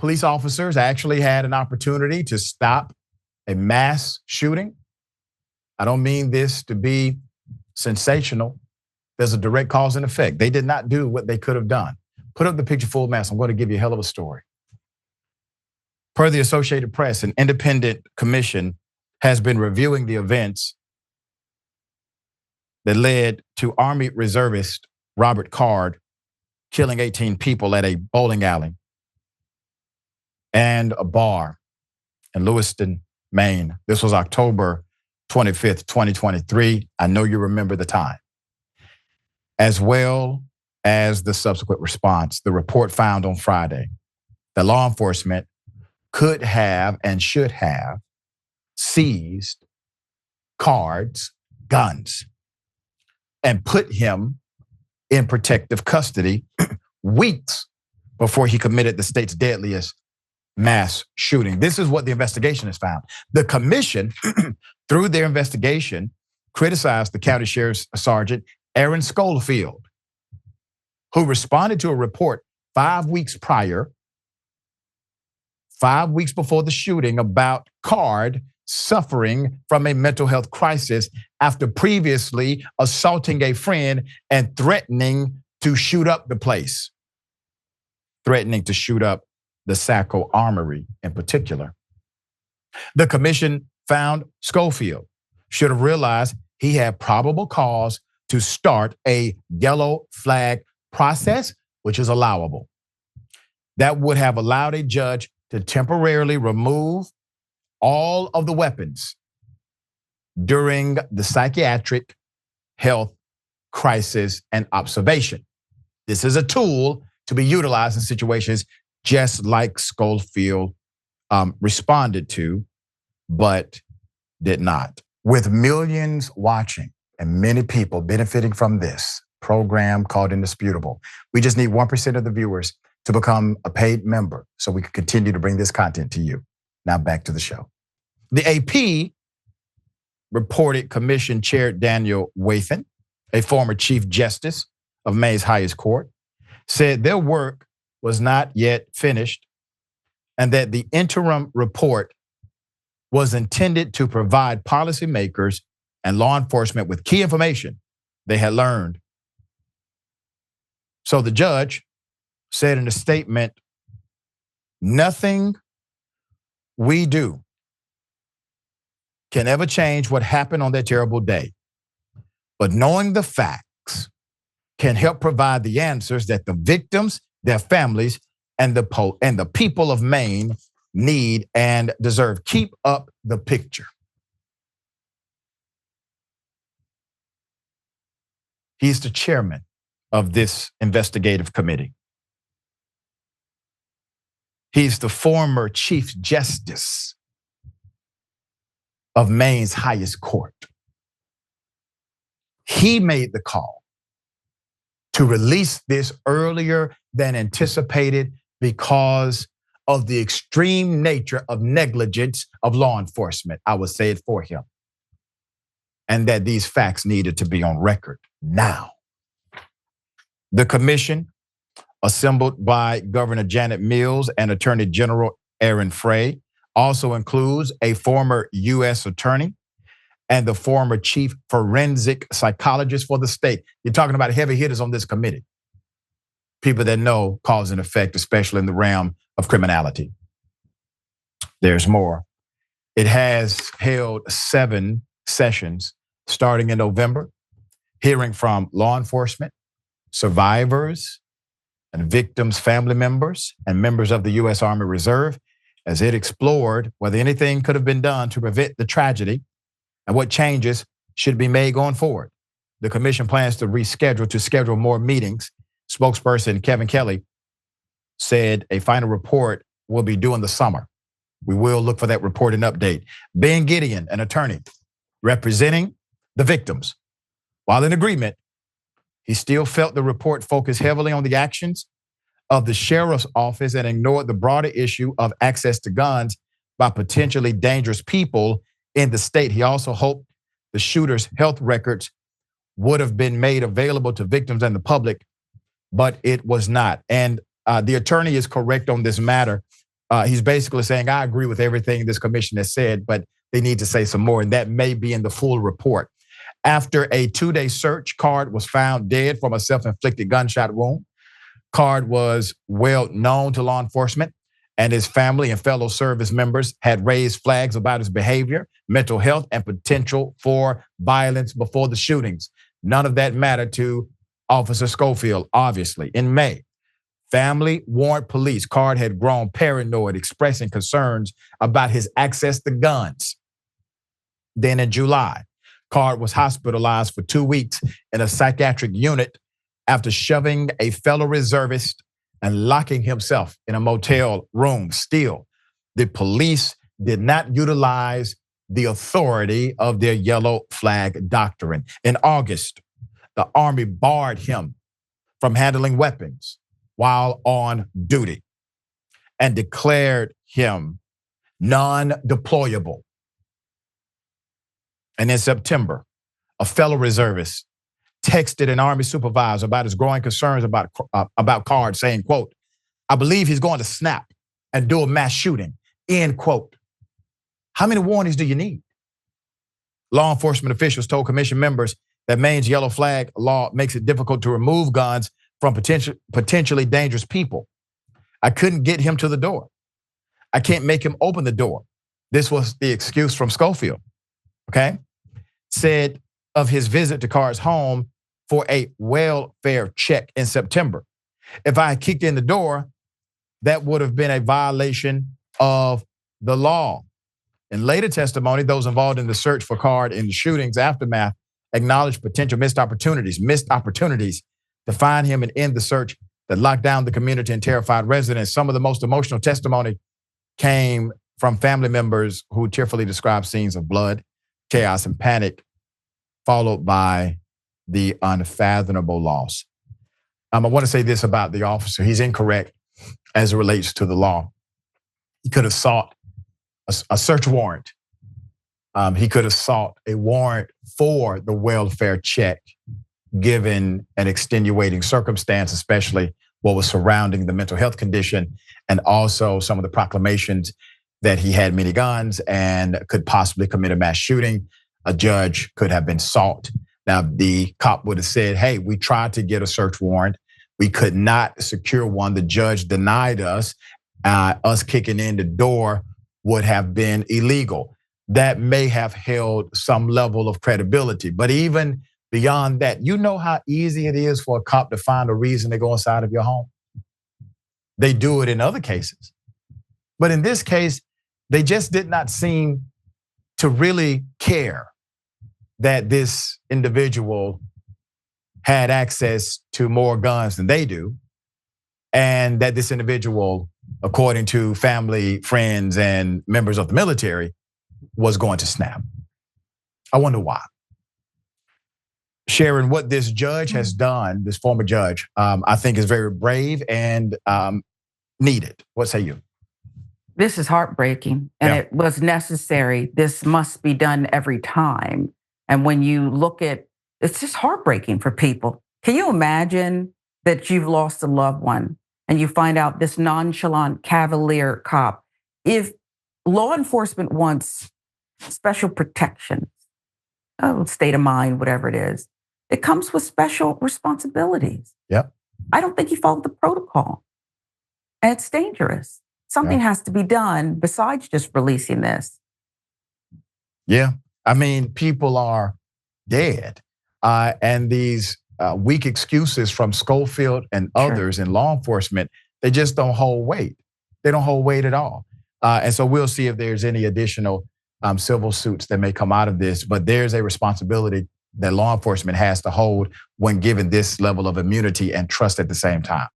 police officers actually had an opportunity to stop a mass shooting. I don't mean this to be sensational. There's a direct cause and effect. They did not do what they could have done. Put up the picture full mass. I'm going to give you a hell of a story. Per the Associated Press, an independent commission has been reviewing the events that led to Army reservist Robert Card killing 18 people at a bowling alley and a bar in Lewiston, Maine. This was October 25th, 2023. I know you remember the time. As well as the subsequent response, the report found on Friday that law enforcement could have and should have seized Card's guns and put him in protective custody weeks before he committed the state's deadliest mass shooting. This is what the investigation has found. The commission, through their investigation, criticized the county sheriff's sergeant, Aaron Skolfield, who responded to a report 5 weeks prior, 5 weeks before the shooting, about Card suffering from a mental health crisis after previously assaulting a friend and threatening to shoot up the place, threatening to shoot up the Saco Armory in particular. The commission found Skolfield should have realized he had probable cause to start a yellow flag process, which is allowable. That would have allowed a judge to temporarily remove all of the weapons during the psychiatric health crisis and observation. This is a tool to be utilized in situations just like Skolfield responded to, but did not. With millions watching and many people benefiting from this program called Indisputable, we just need 1% of the viewers to become a paid member so we can continue to bring this content to you. Now back to the show. The AP reported Commission Chair Daniel Wathan, a former Chief Justice of Maine's highest court, said their work was not yet finished and that the interim report was intended to provide policymakers and law enforcement with key information they had learned. So the judge said in a statement, "Nothing we do can ever change what happened on that terrible day. But knowing the facts can help provide the answers that the victims, their families, and the people of Maine need and deserve. Keep up the picture." He's the chairman of this investigative committee. He's the former Chief Justice of Maine's highest court. He made the call to release this earlier than anticipated because of the extreme nature of negligence of law enforcement. I would say it for him. And that these facts needed to be on record now. The commission, assembled by Governor Janet Mills and Attorney General Aaron Frey, also includes a former U.S. attorney and the former chief forensic psychologist for the state. You're talking about heavy hitters on this committee. People that know cause and effect, especially in the realm of criminality. There's more. It has held 7 sessions starting in November, hearing from law enforcement, survivors, and victims' family members, and members of the U.S. Army Reserve, as it explored whether anything could have been done to prevent the tragedy and what changes should be made going forward. The commission plans to schedule more meetings. Spokesperson Kevin Kelly said a final report will be due in the summer. We will look for that report and update. Ben Gideon, an attorney representing the victims, while in agreement, he still felt the report focused heavily on the actions of the sheriff's office and ignored the broader issue of access to guns by potentially dangerous people in the state. He also hoped the shooter's health records would have been made available to victims and the public, but it was not. And the attorney is correct on this matter. He's basically saying, I agree with everything this commission has said, but they need to say some more, and that may be in the full report. After a 2-day search, Card was found dead from a self-inflicted gunshot wound. Card was well known to law enforcement, and his family and fellow service members had raised flags about his behavior, mental health, and potential for violence before the shootings. None of that mattered to Officer Skolfield, obviously. In May, family warned police Card had grown paranoid, expressing concerns about his access to guns. Then in July, Card was hospitalized for 2 weeks in a psychiatric unit after shoving a fellow reservist and locking himself in a motel room. Still, the police did not utilize the authority of their yellow flag doctrine. In August, the Army barred him from handling weapons while on duty and declared him non-deployable. And in September, a fellow reservist texted an Army supervisor about his growing concerns about Card, saying, quote, I believe he's going to snap and do a mass shooting, end quote. How many warnings do you need? Law enforcement officials told commission members that Maine's yellow flag law makes it difficult to remove guns from potentially dangerous people. I couldn't get him to the door. I can't make him open the door. This was the excuse from Skolfield, okay? Said of his visit to Card's home for a welfare check in September. If I had kicked in the door, that would have been a violation of the law. In later testimony, those involved in the search for Card in the shooting's aftermath acknowledged potential missed opportunities to find him and end the search that locked down the community and terrified residents. Some of the most emotional testimony came from family members who tearfully described scenes of blood, chaos, and panic, followed by the unfathomable loss. I want to say this about the officer. He's incorrect as it relates to the law. He could have sought a search warrant. He could have sought a warrant for the welfare check, given an extenuating circumstance, especially what was surrounding the mental health condition, and also some of the proclamations that he had many guns and could possibly commit a mass shooting. A judge could have been sought. Now, the cop would have said, hey, we tried to get a search warrant. We could not secure one. The judge denied us. Us kicking in the door would have been illegal. That may have held some level of credibility. But even beyond that, you know how easy it is for a cop to find a reason to go inside of your home? They do it in other cases. But in this case, they just did not seem to really care that this individual had access to more guns than they do, and that this individual, according to family, friends, and members of the military, was going to snap. I wonder why. Sharon, what this judge has done, this former judge, I think is very brave and needed. What say you? This is heartbreaking, and it was necessary. This must be done every time. And when you look at, it's just heartbreaking for people. Can you imagine that you've lost a loved one and you find out this nonchalant, cavalier cop? If law enforcement wants special protections, state of mind, whatever it is, it comes with special responsibilities. Yep. I don't think he followed the protocol. And it's dangerous. Something has to be done besides just releasing this. Yeah. I mean, people are dead. And these weak excuses from Skolfield and others in law enforcement, they just don't hold weight. They don't hold weight at all. And so we'll see if there's any additional civil suits that may come out of this. But there's a responsibility that law enforcement has to hold when given this level of immunity and trust at the same time.